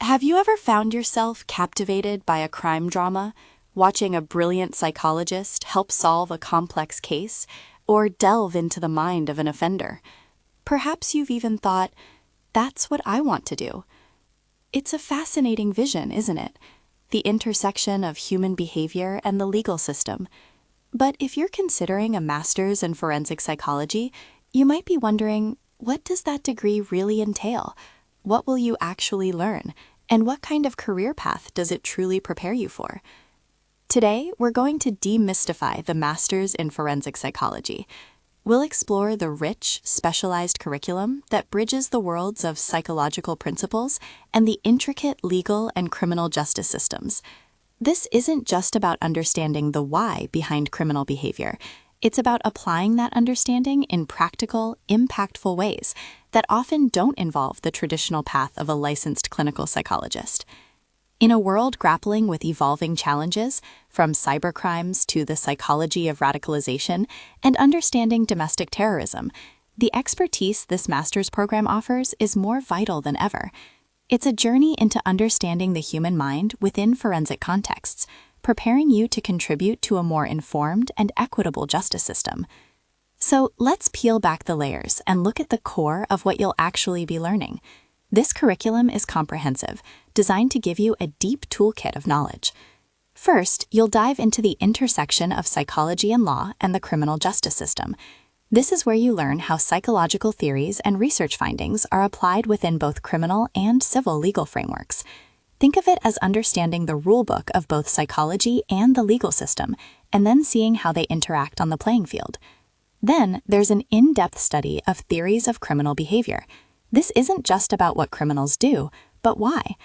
Have you ever found yourself captivated by a crime drama, watching a brilliant psychologist help solve a complex case, or delve into the mind of an offender? Perhaps you've even thought, that's what I want to do. It's a fascinating vision, isn't it? The intersection of human behavior and the legal system. But if you're considering a master's in forensic psychology, you might be wondering, what does that degree really entail? What will you actually learn? And what kind of career path does it truly prepare you for? Today, we're going to demystify the Master's in Forensic Psychology. We'll explore the rich, specialized curriculum that bridges the worlds of psychological principles and the intricate legal and criminal justice systems. This isn't just about understanding the why behind criminal behavior. It's about applying that understanding in practical, impactful ways that often don't involve the traditional path of a licensed clinical psychologist. In a world grappling with evolving challenges, from cybercrimes to the psychology of radicalization and understanding domestic terrorism, the expertise this master's program offers is more vital than ever. It's a journey into understanding the human mind within forensic contexts, preparing you to contribute to a more informed and equitable justice system. So let's peel back the layers and look at the core of what you'll actually be learning. This curriculum is comprehensive, designed to give you a deep toolkit of knowledge. First, you'll dive into the intersection of psychology and law and the criminal justice system. This is where you learn how psychological theories and research findings are applied within both criminal and civil legal frameworks. Think of it as understanding the rulebook of both psychology and the legal system, and then seeing how they interact on the playing field. Then, there's an in-depth study of theories of criminal behavior. This isn't just about what criminals do, but why.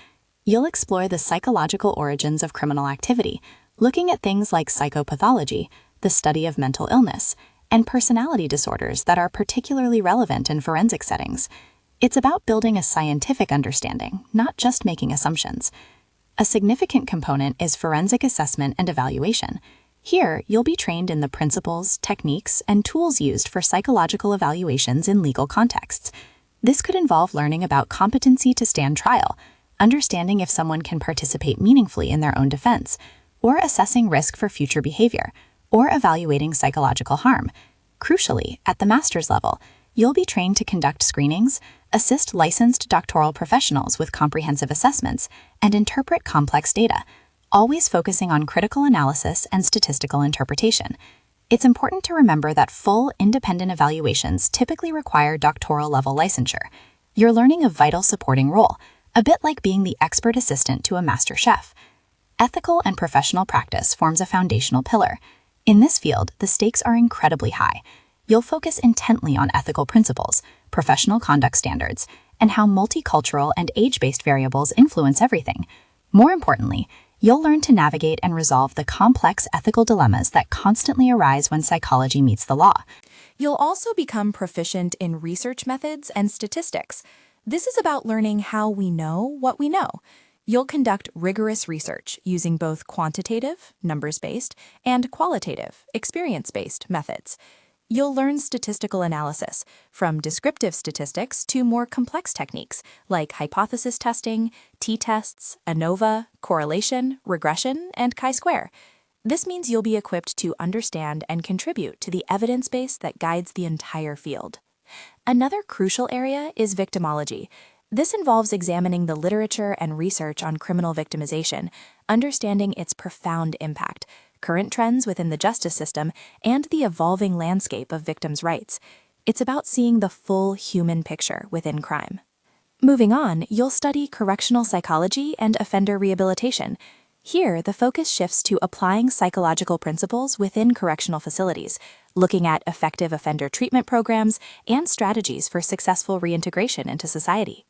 You'll explore the psychological origins of criminal activity, looking at things like psychopathology, the study of mental illness, and personality disorders that are particularly relevant in forensic settings. It's about building a scientific understanding, not just making assumptions. A significant component is forensic assessment and evaluation. Here, you'll be trained in the principles, techniques, and tools used for psychological evaluations in legal contexts. This could involve learning about competency to stand trial, understanding if someone can participate meaningfully in their own defense, or assessing risk for future behavior, or evaluating psychological harm. Crucially, at the master's level, you'll be trained to conduct screenings, assist licensed doctoral professionals with comprehensive assessments, and interpret complex data, always focusing on critical analysis and statistical interpretation. It's important to remember that full, independent evaluations typically require doctoral-level licensure. You're learning a vital supporting role, a bit like being the expert assistant to a master chef. Ethical and professional practice forms a foundational pillar. In this field, the stakes are incredibly high. You'll focus intently on ethical principles, professional conduct standards, and how multicultural and age-based variables influence everything. More importantly, you'll learn to navigate and resolve the complex ethical dilemmas that constantly arise when psychology meets the law. You'll also become proficient in research methods and statistics. This is about learning how we know what we know. You'll conduct rigorous research using both quantitative, numbers-based, and qualitative, experience-based methods. You'll learn statistical analysis, from descriptive statistics to more complex techniques like hypothesis testing, t-tests, ANOVA, correlation, regression, and chi-square. This means you'll be equipped to understand and contribute to the evidence base that guides the entire field. Another crucial area is victimology. This involves examining the literature and research on criminal victimization, understanding its profound impact, current trends within the justice system, and the evolving landscape of victims' rights. It's about seeing the full human picture within crime. Moving on, you'll study correctional psychology and offender rehabilitation. Here, the focus shifts to applying psychological principles within correctional facilities, looking at effective offender treatment programs and strategies for successful reintegration into society.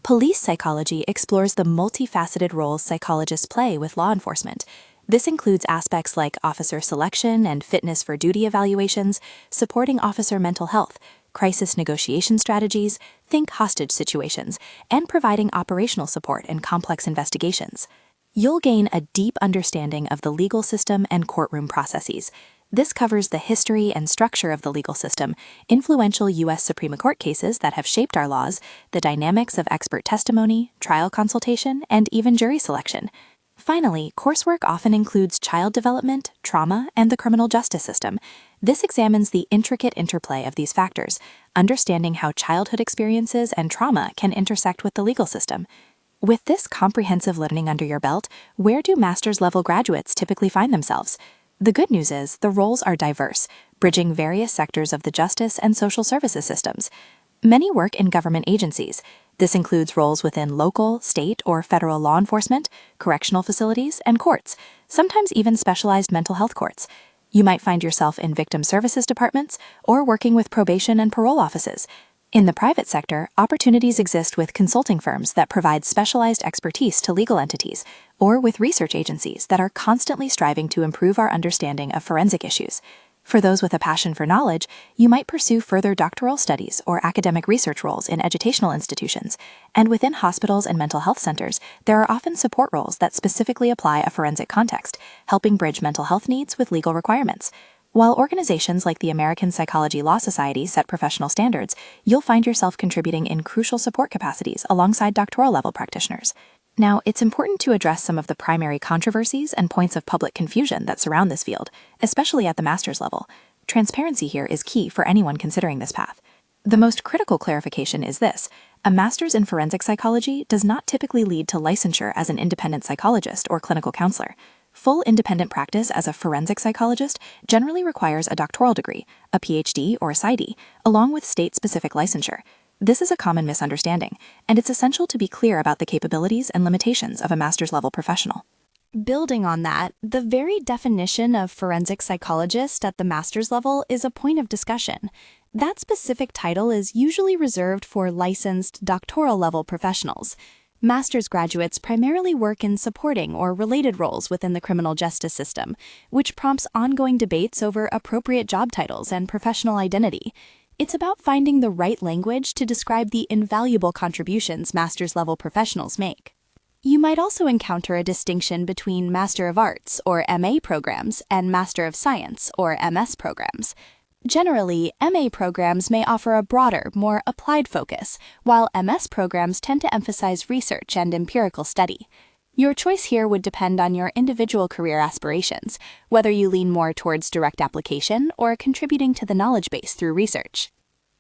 Police psychology explores the multifaceted roles psychologists play with law enforcement. This includes aspects like officer selection and fitness for duty evaluations, supporting officer mental health, crisis negotiation strategies, think hostage situations, and providing operational support in complex investigations. You'll gain a deep understanding of the legal system and courtroom processes. This covers the history and structure of the legal system, influential U.S. Supreme Court cases that have shaped our laws, the dynamics of expert testimony, trial consultation, and even jury selection. Finally, coursework often includes child development, trauma, and the criminal justice system. This examines the intricate interplay of these factors, understanding how childhood experiences and trauma can intersect with the legal system. With this comprehensive learning under your belt, where do master's level graduates typically find themselves? The good news is the roles are diverse, bridging various sectors of the justice and social services systems. Many work in government agencies. This includes roles within local, state, or federal law enforcement, correctional facilities, and courts, sometimes even specialized mental health courts. You might find yourself in victim services departments or working with probation and parole offices. In the private sector, opportunities exist with consulting firms that provide specialized expertise to legal entities, or with research agencies that are constantly striving to improve our understanding of forensic issues. For those with a passion for knowledge, you might pursue further doctoral studies or academic research roles in educational institutions. And within hospitals and mental health centers, there are often support roles that specifically apply a forensic context, helping bridge mental health needs with legal requirements. While organizations like the American Psychology Law Society set professional standards, you'll find yourself contributing in crucial support capacities alongside doctoral-level practitioners. Now, it's important to address some of the primary controversies and points of public confusion that surround this field, especially at the master's level. Transparency here is key for anyone considering this path. The most critical clarification is this: a master's in forensic psychology does not typically lead to licensure as an independent psychologist or clinical counselor. Full independent practice as a forensic psychologist generally requires a doctoral degree, a PhD or PsyD, along with state-specific licensure. This is a common misunderstanding, and it's essential to be clear about the capabilities and limitations of a master's level professional. Building on that, the very definition of forensic psychologist at the master's level is a point of discussion. That specific title is usually reserved for licensed doctoral level professionals. Master's graduates primarily work in supporting or related roles within the criminal justice system, which prompts ongoing debates over appropriate job titles and professional identity. It's about finding the right language to describe the invaluable contributions master's level professionals make. You might also encounter a distinction between Master of Arts, or MA programs, and Master of Science, or MS programs. Generally, MA programs may offer a broader, more applied focus, while MS programs tend to emphasize research and empirical study. Your choice here would depend on your individual career aspirations, whether you lean more towards direct application or contributing to the knowledge base through research.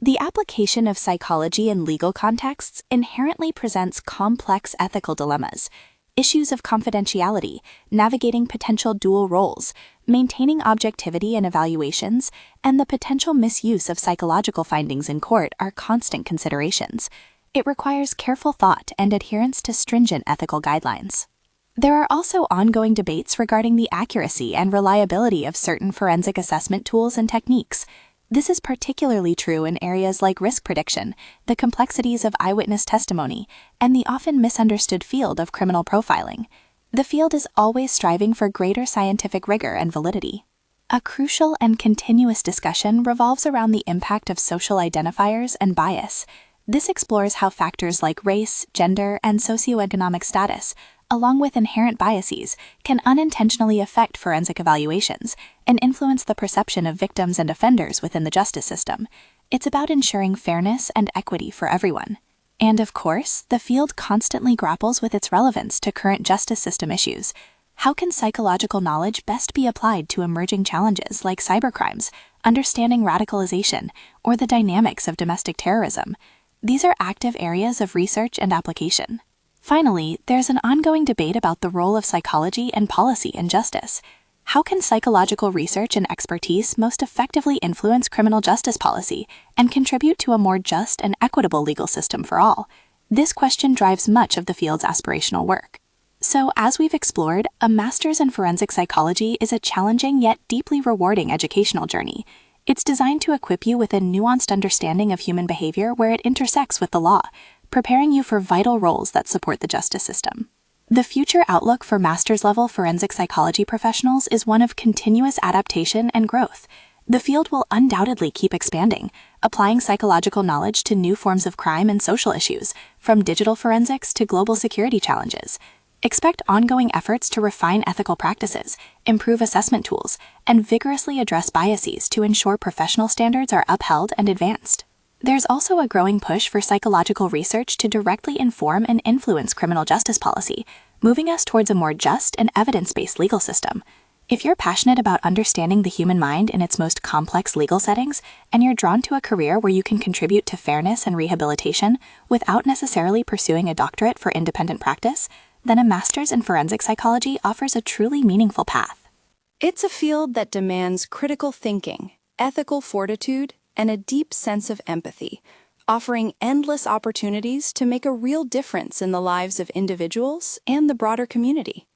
The application of psychology in legal contexts inherently presents complex ethical dilemmas. Issues of confidentiality, navigating potential dual roles, maintaining objectivity in evaluations, and the potential misuse of psychological findings in court are constant considerations. It requires careful thought and adherence to stringent ethical guidelines. There are also ongoing debates regarding the accuracy and reliability of certain forensic assessment tools and techniques. This is particularly true in areas like risk prediction, the complexities of eyewitness testimony, and the often misunderstood field of criminal profiling. The field is always striving for greater scientific rigor and validity. A crucial and continuous discussion revolves around the impact of social identifiers and bias. This explores how factors like race, gender, and socioeconomic status, along with inherent biases, can unintentionally affect forensic evaluations and influence the perception of victims and offenders within the justice system. It's about ensuring fairness and equity for everyone. And of course, the field constantly grapples with its relevance to current justice system issues. How can psychological knowledge best be applied to emerging challenges like cybercrimes, understanding radicalization, or the dynamics of domestic terrorism? These are active areas of research and application. Finally, there's an ongoing debate about the role of psychology and policy in justice. How can psychological research and expertise most effectively influence criminal justice policy and contribute to a more just and equitable legal system for all? This question drives much of the field's aspirational work. So, as we've explored, a master's in forensic psychology is a challenging yet deeply rewarding educational journey. It's designed to equip you with a nuanced understanding of human behavior where it intersects with the law, preparing you for vital roles that support the justice system. The future outlook for master's-level forensic psychology professionals is one of continuous adaptation and growth. The field will undoubtedly keep expanding, applying psychological knowledge to new forms of crime and social issues, from digital forensics to global security challenges. Expect ongoing efforts to refine ethical practices, improve assessment tools, and vigorously address biases to ensure professional standards are upheld and advanced. There's also a growing push for psychological research to directly inform and influence criminal justice policy, moving us towards a more just and evidence-based legal system. If you're passionate about understanding the human mind in its most complex legal settings, and you're drawn to a career where you can contribute to fairness and rehabilitation without necessarily pursuing a doctorate for independent practice, then a master's in forensic psychology offers a truly meaningful path. It's a field that demands critical thinking, ethical fortitude, and a deep sense of empathy, offering endless opportunities to make a real difference in the lives of individuals and the broader community.